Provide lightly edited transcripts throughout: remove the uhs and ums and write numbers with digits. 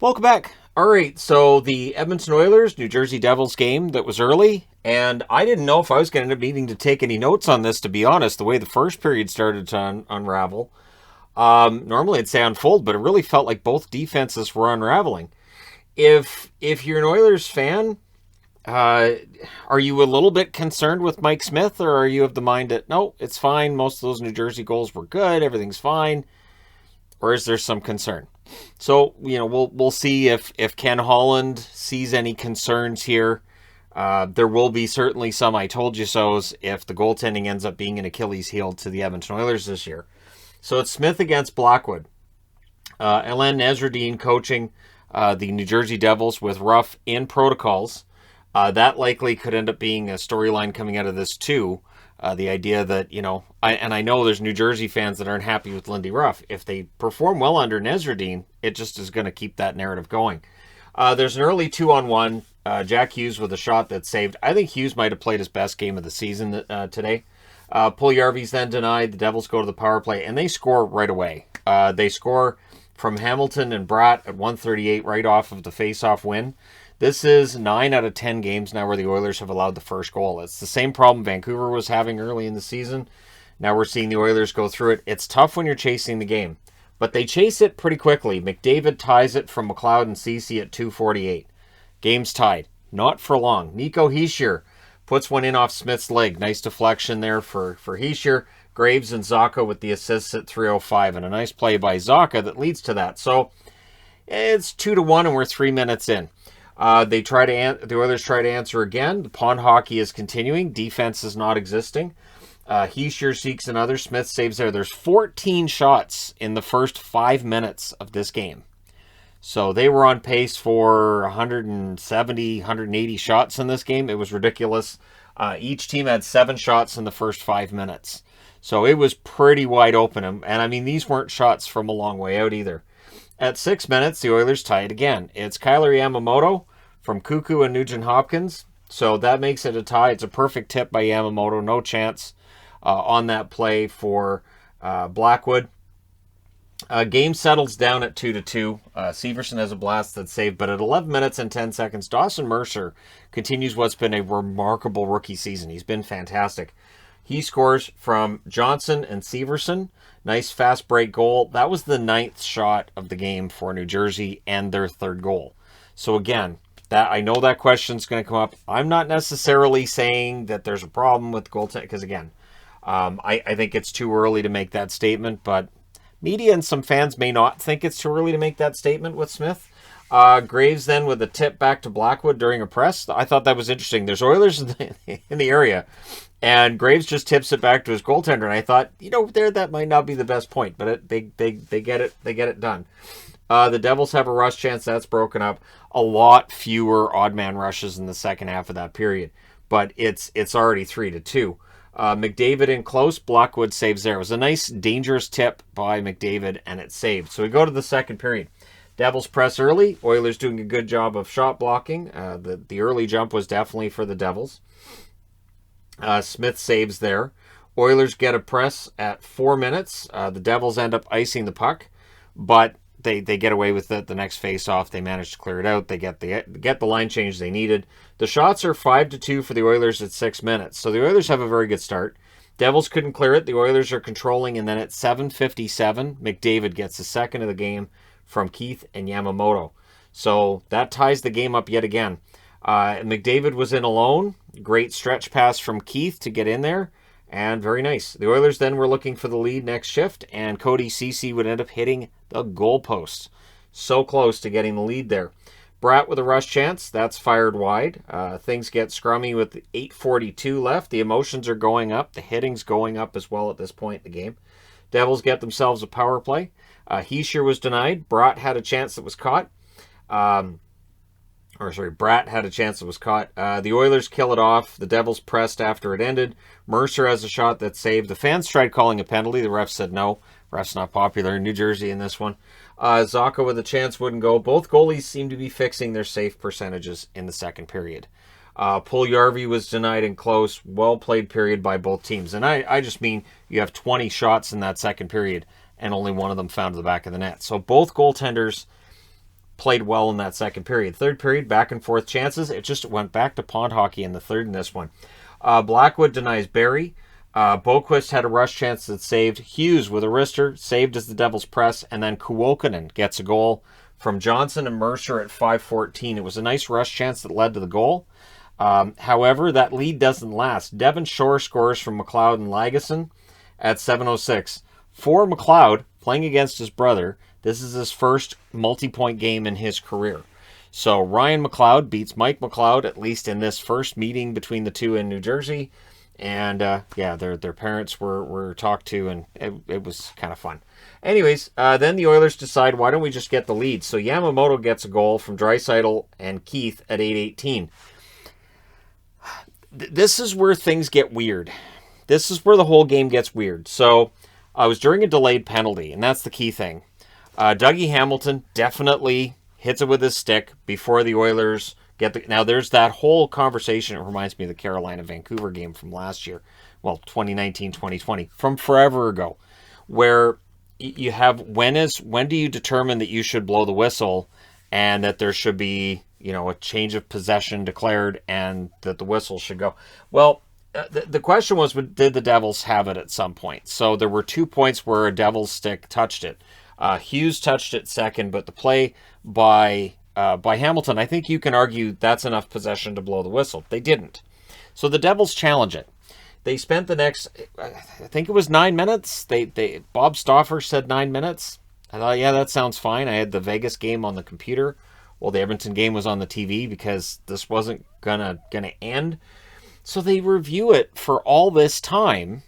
Welcome back. All right, so the Edmonton Oilers, New Jersey Devils game that was early, and I didn't know if I was going to end up needing to take any notes on this, to be honest, the way the first period started to unravel. Normally I'd say unfold, but it really felt like both defenses were unraveling. If you're an Oilers fan, uh, are you a little bit concerned with Mike Smith, or are you of the mind that, no, it's fine, most of those New Jersey goals were good, everything's fine, or is there some concern? So, we'll see if Ken Holland sees any concerns here. There will be certainly some I told you so's if the goaltending ends up being an Achilles heel to the Edmonton Oilers this year. So it's Smith against Blackwood. Alain Nasreddine coaching the New Jersey Devils with rough in protocols. That likely could end up being a storyline coming out of this too. The idea that, I know there's New Jersey fans that aren't happy with Lindy Ruff. If they perform well under Nasreddine, it just is going to keep that narrative going. There's an early 2-on-1. Jack Hughes with a shot that saved. I think Hughes might have played his best game of the season today. Puljujarvi's then denied. The Devils go to the power play, and they score right away. They score from Hamilton and Bratt at 1:38 right off of the face-off win. This is 9 out of 10 games now where the Oilers have allowed the first goal. It's the same problem Vancouver was having early in the season. Now we're seeing the Oilers go through it. It's tough when you're chasing the game, but they chase it pretty quickly. McDavid ties it from McLeod and Ceci at 2:48. Game's tied. Not for long. Nico Hischier puts one in off Smith's leg. Nice deflection there for Hischier. Graves and Zaka with the assists at 3:05, and a nice play by Zaka that leads to that. So it's 2-1, and we're 3 minutes in. The Oilers try to answer again. The pond hockey is continuing. Defense is not existing. Hischier seeks another. Smith saves there. There's 14 shots in the first 5 minutes of this game. So they were on pace for 170, 180 shots in this game. It was ridiculous. Each team had 7 shots in the first 5 minutes. So it was pretty wide open. And I mean, these weren't shots from a long way out either. At 6 minutes, the Oilers tie it again. It's Kyler Yamamoto from Cuckoo and Nugent Hopkins. So that makes it a tie. It's a perfect tip by Yamamoto. No chance on that play for Blackwood. Game settles down at 2-2. Severson has a blasted save, but at 11 minutes and 10 seconds, Dawson Mercer continues what's been a remarkable rookie season. He's been fantastic. He scores from Johnson and Severson. Nice fast break goal. That was the 9th shot of the game for New Jersey and their 3rd goal. So again, I know that question's going to come up. I'm not necessarily saying that there's a problem with goaltending, because again, I think it's too early to make that statement, but media and some fans may not think it's too early to make that statement with Smith. Graves then with a tip back to Blackwood during a press. I thought that was interesting. There's Oilers in the area, and Graves just tips it back to his goaltender. And I thought, that might not be the best point, but they get it. They get it done. The Devils have a rush chance. That's broken up. A lot fewer odd man rushes in the second half of that period, but it's already 3-2. McDavid in close. Blackwood saves there. It was a nice, dangerous tip by McDavid, and it saved. So we go to the second period. Devils press early. Oilers doing a good job of shot blocking. The early jump was definitely for the Devils. Smith saves there. Oilers get a press at 4 minutes. The Devils end up icing the puck, but they get away with it. The next face-off, they manage to clear it out. They get the line change they needed. The shots are 5-2 for the Oilers at 6 minutes. So the Oilers have a very good start. Devils couldn't clear it. The Oilers are controlling, and then at 7:57, McDavid gets the second of the game from Keith and Yamamoto. So that ties the game up yet again. McDavid was in alone. Great stretch pass from Keith to get in there. And very nice. The Oilers then were looking for the lead next shift, and Cody Ceci would end up hitting the goalpost. So close to getting the lead there. Bratt with a rush chance. That's fired wide. Things get scrummy with 8:42 left. The emotions are going up. The hitting's going up as well at this point in the game. Devils get themselves a power play. Hischier was denied. Bratt had a chance that was caught. Bratt had a chance that was caught. The Oilers kill it off. The Devils pressed after it ended. Mercer has a shot that's saved. The fans tried calling a penalty. The ref said no. Ref's not popular in New Jersey in this one. Zaka with a chance wouldn't go. Both goalies seem to be fixing their save percentages in the second period. Puljujarvi was denied in close. Well-played period by both teams. And I just mean you have 20 shots in that second period, and only one of them found the back of the net. So both goaltenders played well in that second period. Third period, back and forth chances. It just went back to pond hockey in the third in this one. Blackwood denies Barry. Boquist had a rush chance that saved. Hughes with a wrister, saved as the Devils press, and then Kuokkanen gets a goal from Johnson and Mercer at 5:14. It was a nice rush chance that led to the goal. However, that lead doesn't last. Devon Shore scores from McLeod and Lagesson at 7:06. For McLeod, playing against his brother, this is his first multi-point game in his career. So Ryan McLeod beats Mike McLeod, at least in this first meeting between the two in New Jersey. And their parents were talked to, and it was kind of fun. Anyways, then the Oilers decide, why don't we just get the lead? So Yamamoto gets a goal from Draisaitl and Keith at 8:18. This is where things get weird. This is where the whole game gets weird. So I was during a delayed penalty, and that's the key thing. Dougie Hamilton definitely hits it with his stick before the Oilers get the... Now, there's that whole conversation. It reminds me of the Carolina-Vancouver game from last year. Well, 2019-2020, from forever ago, where you have, when do you determine that you should blow the whistle and that there should be, a change of possession declared and that the whistle should go? Well, the question was, did the Devils have it at some point? So there were 2 points where a Devils stick touched it. Hughes touched it second, but the play by Hamilton, I think you can argue that's enough possession to blow the whistle. They didn't. So the Devils challenge it. They spent the next, I think it was 9 minutes. Bob Stauffer said 9 minutes. I thought, yeah, that sounds fine. I had the Vegas game on the computer. Well, the Edmonton game was on the TV because this wasn't gonna end. So they review it for all this time.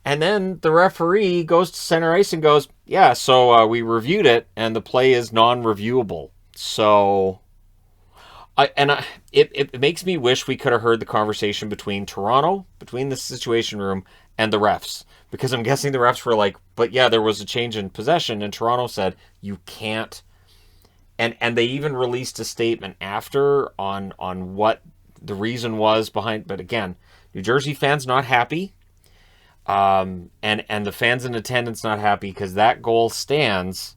And then the referee goes to center ice and goes, yeah, so we reviewed it and the play is non-reviewable. So it makes me wish we could have heard the conversation between Toronto, between the Situation Room, and the refs. Because I'm guessing the refs were like, but yeah, there was a change in possession. And Toronto said, you can't. And they even released a statement after on what the reason was behind. But again, New Jersey fans not happy. And the fans in attendance not happy because that goal stands.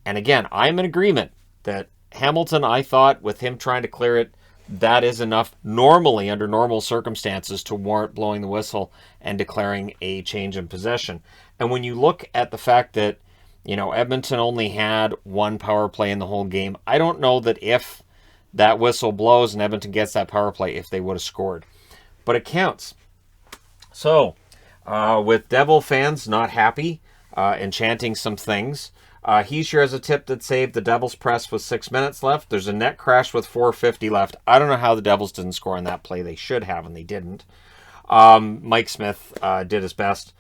And again, I'm in agreement that Hamilton, I thought, with him trying to clear it, that is enough normally under normal circumstances to warrant blowing the whistle and declaring a change in possession. And when you look at the fact that, Edmonton only had one power play in the whole game, I don't know that if that whistle blows and Edmonton gets that power play, if they would have scored. But it counts. So, with Devil fans not happy and chanting some things, he sure has a tip that saved the Devils press with 6 minutes left. There's a net crash with 4:50 left. I don't know how the Devils didn't score on that play. They should have, and they didn't. Mike Smith did his best.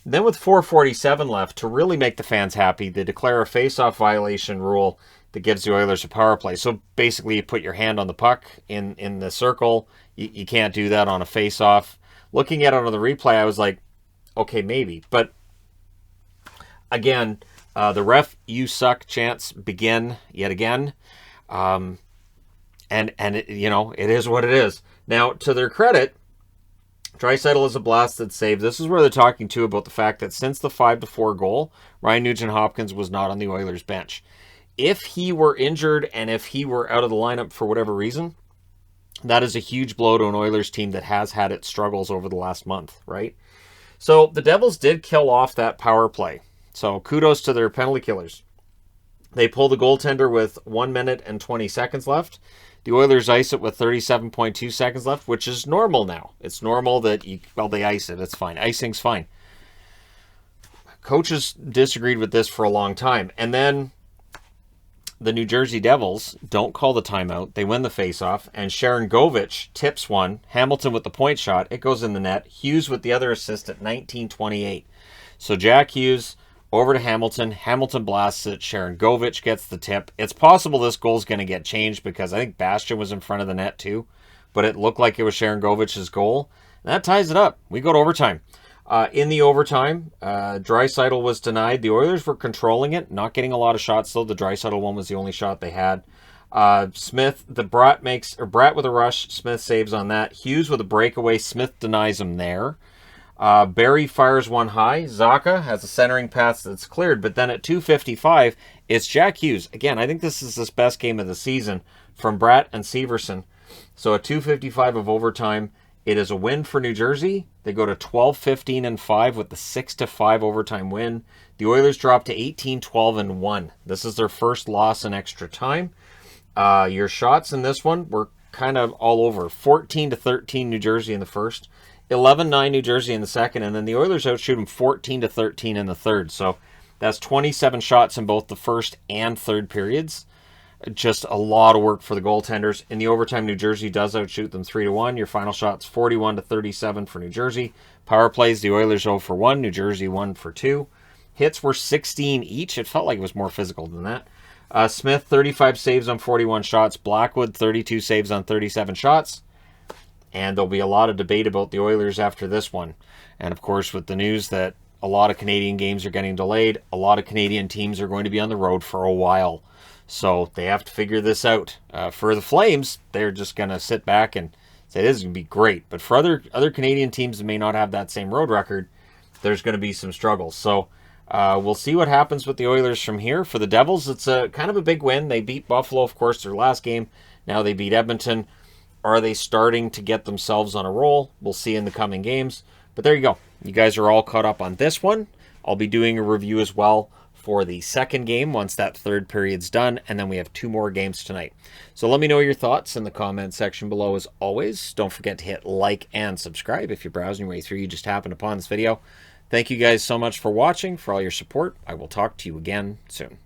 Then with 4:47 left, to really make the fans happy, they declare a face-off violation rule that gives the Oilers a power play. So basically, you put your hand on the puck in the circle. You can't do that on a face-off. Looking at it on the replay, I was like, okay, maybe. But again, the ref "you suck" chants begin yet again. And it, it is what it is. Now, to their credit, Draisaitl is a blasted save. This is where they're talking too about the fact that since the 5-4 goal, Ryan Nugent-Hopkins was not on the Oilers bench. If he were injured and if he were out of the lineup for whatever reason, that is a huge blow to an Oilers team that has had its struggles over the last month, right? So the Devils did kill off that power play. So kudos to their penalty killers. They pull the goaltender with 1 minute and 20 seconds left. The Oilers ice it with 37.2 seconds left, which is normal now. It's normal that they ice it. It's fine. Icing's fine. Coaches disagreed with this for a long time. And then the New Jersey Devils don't call the timeout. They win the faceoff, and Sharon Govich tips one. Hamilton with the point shot. It goes in the net. Hughes with the other assist at 19:28. So Jack Hughes over to Hamilton. Hamilton blasts it. Sharon Govich gets the tip. It's possible this goal's going to get changed because I think Bastian was in front of the net too, but it looked like it was Sharon Govich's goal. And that ties it up. We go to overtime. In the overtime, Draisaitl was denied. The Oilers were controlling it, not getting a lot of shots though. The Draisaitl one was the only shot they had. Smith, Bratt with a rush. Smith saves on that. Hughes with a breakaway. Smith denies him there. Barry fires one high. Zaka has a centering pass that's cleared, but then at 2:55, it's Jack Hughes. Again, I think this is his best game of the season from Bratt and Severson. So at 2:55 of overtime, it is a win for New Jersey. They go to 12-15-5 with the 6-5 overtime win. The Oilers drop to 18-12-1. This is their first loss in extra time. Your shots in this one were kind of all over. 14-13 New Jersey in the first, 11-9 New Jersey in the second, and then the Oilers outshoot them 14-13 in the third. So that's 27 shots in both the first and third periods. Just a lot of work for the goaltenders. In the overtime, New Jersey does outshoot them 3-1. Your final shots 41-37 for New Jersey. Power plays, the Oilers 0 for 1, New Jersey 1 for 2. Hits were 16 each. It felt like it was more physical than that. Smith, 35 saves on 41 shots. Blackwood, 32 saves on 37 shots. And there'll be a lot of debate about the Oilers after this one. And of course, with the news that a lot of Canadian games are getting delayed, a lot of Canadian teams are going to be on the road for a while. So they have to figure this out. For the Flames, they're just going to sit back and say this is going to be great. But for other Canadian teams that may not have that same road record, there's going to be some struggles. So we'll see what happens with the Oilers from here. For the Devils, it's a kind of a big win. They beat Buffalo, of course, their last game. Now they beat Edmonton. Are they starting to get themselves on a roll? We'll see in the coming games. But there you go. You guys are all caught up on this one. I'll be doing a review as well for the second game once that third period's done, and then we have 2 more games tonight. So let me know your thoughts in the comment section below as always. Don't forget to hit like and subscribe if you're browsing your way through. You just happened upon this video. Thank you guys so much for watching, for all your support. I will talk to you again soon.